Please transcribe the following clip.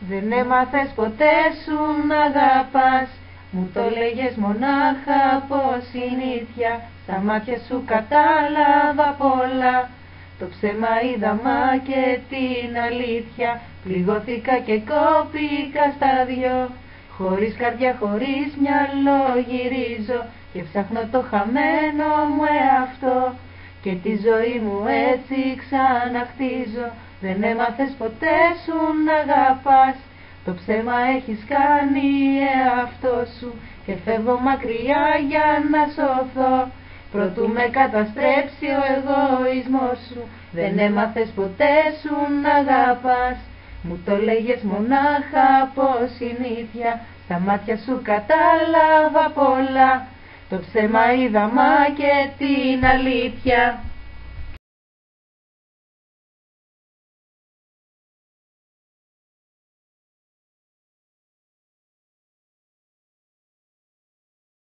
Δεν έμαθες ποτέ σου να αγαπάς, μου το λέγες μονάχα από συνήθεια. Στα μάτια σου κατάλαβα πολλά, το ψέμα είδα μα και την αλήθεια. Πληγώθηκα και κόπηκα στα δυο, χωρίς καρδιά, χωρίς μυαλό γυρίζω και ψάχνω το χαμένο μου εαυτό και τη ζωή μου έτσι ξαναχτίζω. Δεν έμαθες ποτέ σου να αγαπάς, το ψέμα έχεις κάνει εαυτό σου και φεύγω μακριά για να σωθώ προτού με καταστρέψει ο εγωισμός σου. Δεν έμαθες ποτέ σου να αγαπάς, μου το λέγες μονάχα από συνήθεια. Στα μάτια σου κατάλαβα πολλά, το ψέμα είδα μα και την αλήθεια.